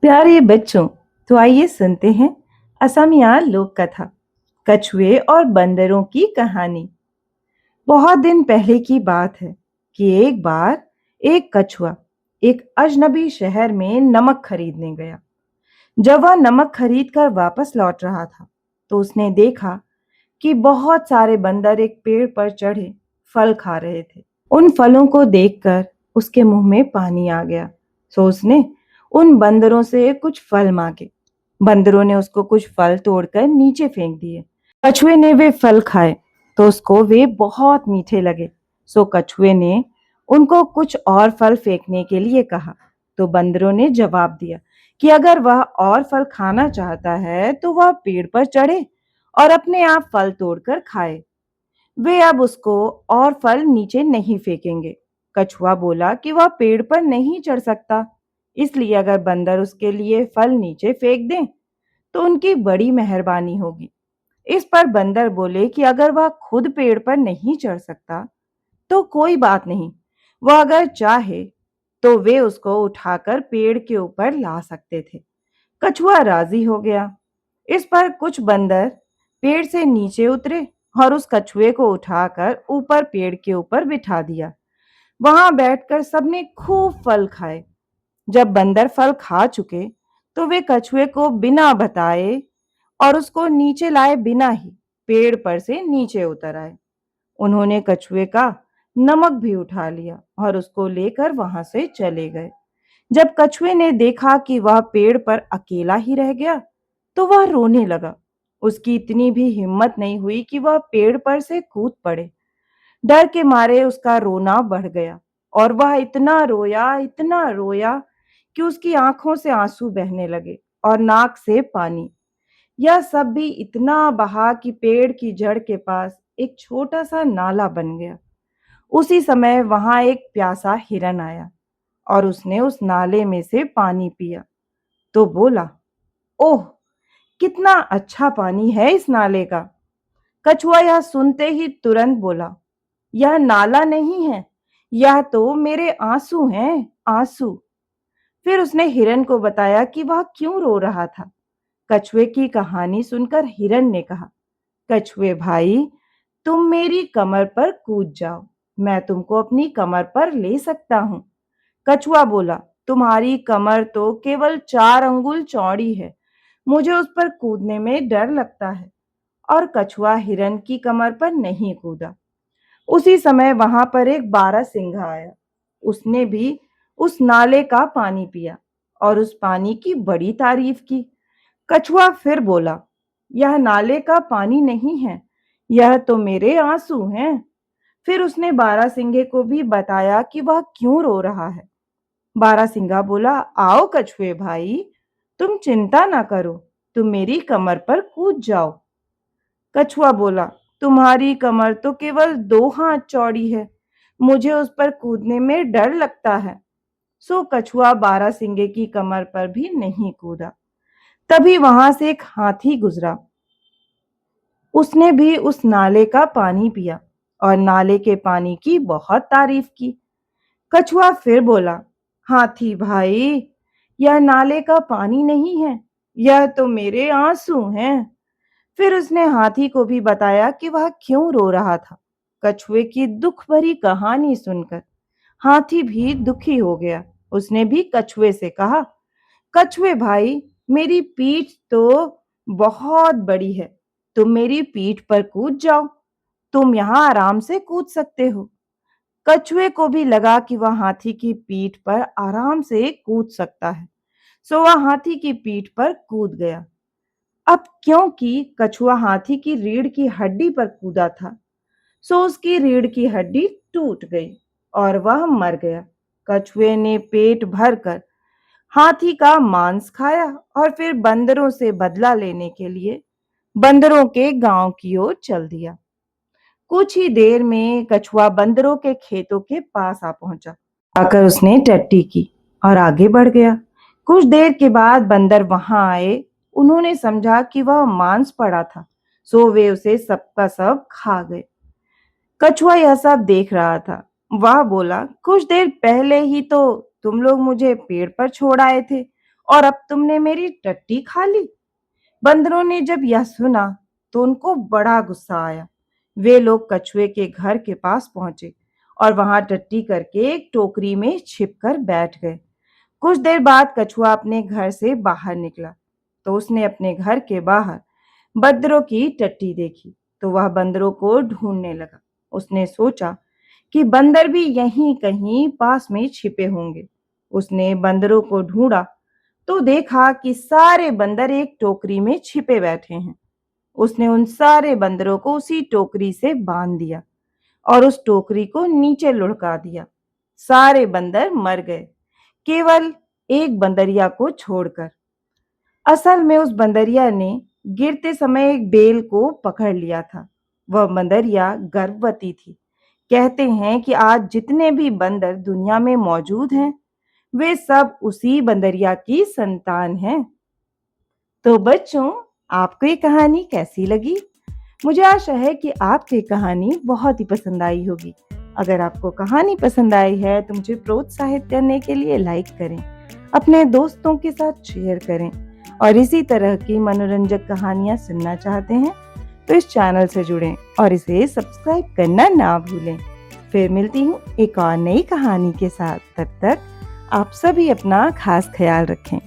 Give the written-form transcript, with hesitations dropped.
प्यारे बच्चों, तो आइए सुनते हैं असमिया लोक कथा कछुए और बंदरों की कहानी। बहुत दिन पहले की बात है कि एक बार एक कछुआ एक अजनबी शहर में नमक खरीदने गया। जब वह नमक खरीद कर वापस लौट रहा था तो उसने देखा कि बहुत सारे बंदर एक पेड़ पर चढ़े फल खा रहे थे। उन फलों को देखकर उसके मुंह में पानी आ गया। सो उसने उन बंदरों से कुछ फल मांगे। बंदरों ने उसको कुछ फल तोड़कर नीचे फेंक दिए। कछुए ने वे फल खाए तो उसको वे बहुत मीठे लगे। सो कछुए ने उनको कुछ और फल फेंकने के लिए कहा। तो बंदरों ने जवाब दिया कि अगर वह और फल खाना चाहता है तो वह पेड़ पर चढ़े और अपने आप फल तोड़कर खाए। वे अब उसको और फल नीचे नहीं फेंकेंगे। कछुआ बोला कि वह पेड़ पर नहीं चढ़ सकता, इसलिए अगर बंदर उसके लिए फल नीचे फेंक दें तो उनकी बड़ी मेहरबानी होगी। इस पर बंदर बोले कि अगर वह खुद पेड़ पर नहीं चढ़ सकता तो कोई बात नहीं, वह अगर चाहे तो वे उसको उठाकर पेड़ के ऊपर ला सकते थे। कछुआ राजी हो गया। इस पर कुछ बंदर पेड़ से नीचे उतरे और उस कछुए को उठाकर ऊपर पेड़ के ऊपर बिठा दिया। वहां बैठकर सबने खूब फल खाए। जब बंदर फल खा चुके तो वे कछुए को बिना बताए और उसको नीचे लाए बिना ही पेड़ पर से नीचे उतर आए। उन्होंने कछुए का नमक भी उठा लिया और उसको लेकर वहां से चले गए। जब कछुए ने देखा कि वह पेड़ पर अकेला ही रह गया तो वह रोने लगा। उसकी इतनी भी हिम्मत नहीं हुई कि वह पेड़ पर से कूद पड़े। डर के मारे उसका रोना बढ़ गया और वह इतना रोया कि उसकी आंखों से आंसू बहने लगे और नाक से पानी। यह सब भी इतना बहा कि पेड़ की जड़ के पास एक छोटा सा नाला बन गया। उसी समय वहां एक प्यासा हिरन आया और उसने उस नाले में से पानी पिया तो बोला, ओह, कितना अच्छा पानी है इस नाले का। कछुआ यह सुनते ही तुरंत बोला, यह नाला नहीं है, यह तो मेरे आंसू हैं, आंसू। फिर उसने हिरन को बताया कि वह क्यों रो रहा था। कछुए की कहानी सुनकर हिरन ने कहा, कछुए भाई, तुम मेरी कमर पर कूद जाओ, मैं तुमको अपनी कमर पर ले सकता हूं। कछुआ बोला, तुम्हारी कमर तो केवल 4 अंगुल चौड़ी है, मुझे उस पर कूदने में डर लगता है। और कछुआ हिरन की कमर पर नहीं कूदा। उसी समय वहां पर एक बारहसिंघा आया। उसने भी उस नाले का पानी पिया और उस पानी की बड़ी तारीफ की। कछुआ फिर बोला, यह नाले का पानी नहीं है, यह तो मेरे आंसू हैं। फिर उसने बारहसिंगे को भी बताया कि वह क्यों रो रहा है। बारहसिंगा बोला, आओ कछुए भाई, तुम चिंता ना करो, तुम मेरी कमर पर कूद जाओ। कछुआ बोला, तुम्हारी कमर तो केवल 2 हाथ चौड़ी है, मुझे उस पर कूदने में डर लगता है। सो कछुआ बारहसिंगे की कमर पर भी नहीं कूदा। तभी वहां से एक हाथी गुजरा। उसने भी उस नाले का पानी पिया और नाले के पानी की बहुत तारीफ की। कछुआ फिर बोला, हाथी भाई, यह नाले का पानी नहीं है, यह तो मेरे आंसू हैं। फिर उसने हाथी को भी बताया कि वह क्यों रो रहा था। कछुए की दुख भरी कहानी सुनकर हाथी भी दुखी हो गया। उसने भी कछुए से कहा, कछुए भाई, मेरी पीठ तो बहुत बड़ी है, तुम मेरी पीठ पर कूद जाओ, तुम यहाँ आराम से कूद सकते हो। कछुए को भी लगा कि वह हाथी की पीठ पर आराम से कूद सकता है। सो वह हाथी की पीठ पर कूद गया। अब क्योंकि कछुआ हाथी की रीढ़ की हड्डी पर कूदा था, सो उसकी रीढ़ की हड्डी टूट गई और वह मर गया। कछुए ने पेट भरकर हाथी का मांस खाया और फिर बंदरों से बदला लेने के लिए बंदरों के गांव की ओर चल दिया। कुछ ही देर में कछुआ बंदरों के खेतों के पास आ पहुंचा। आकर उसने टट्टी की और आगे बढ़ गया। कुछ देर के बाद बंदर वहां आए। उन्होंने समझा कि वह मांस पड़ा था, सो वे उसे सबका सब खा गए। कछुआ यह सब देख रहा था। वह बोला, कुछ देर पहले ही तो तुम लोग मुझे पेड़ पर छोड़ आए थे और अब तुमने मेरी टट्टी खा ली। बंदरों ने जब यह सुना तो उनको बड़ा गुस्सा आया। वे लोग कछुए के घर के पास पहुंचे और वहां टट्टी करके एक टोकरी में छिपकर बैठ गए। कुछ देर बाद कछुआ अपने घर से बाहर निकला तो उसने अपने घर के बाहर बंदरों की टट्टी देखी तो वह बंदरों को ढूंढने लगा। उसने सोचा कि बंदर भी यहीं कहीं पास में छिपे होंगे। उसने बंदरों को ढूंढा तो देखा कि सारे बंदर एक टोकरी में छिपे बैठे हैं। उसने उन सारे बंदरों को उसी टोकरी से बांध दिया और उस टोकरी को नीचे लुढ़का दिया। सारे बंदर मर गए, केवल एक बंदरिया को छोड़कर। असल में उस बंदरिया ने गिरते समय एक बेल को पकड़ लिया था। वह बंदरिया गर्भवती थी। कहते हैं कि आज जितने भी बंदर दुनिया में मौजूद हैं, वे सब उसी बंदरिया की संतान हैं। तो बच्चों, आपको ये कहानी कैसी लगी? मुझे आशा है कि आपको ये कहानी बहुत ही पसंद आई होगी। अगर आपको कहानी पसंद आई है तो मुझे प्रोत्साहित करने के लिए लाइक करें, अपने दोस्तों के साथ शेयर करें और इसी तरह की मनोरंजक कहानियां सुनना चाहते हैं तो इस चैनल से जुड़ें और इसे सब्सक्राइब करना ना भूलें। फिर मिलती हूँ एक और नई कहानी के साथ। तब तक आप सभी अपना खास ख्याल रखें।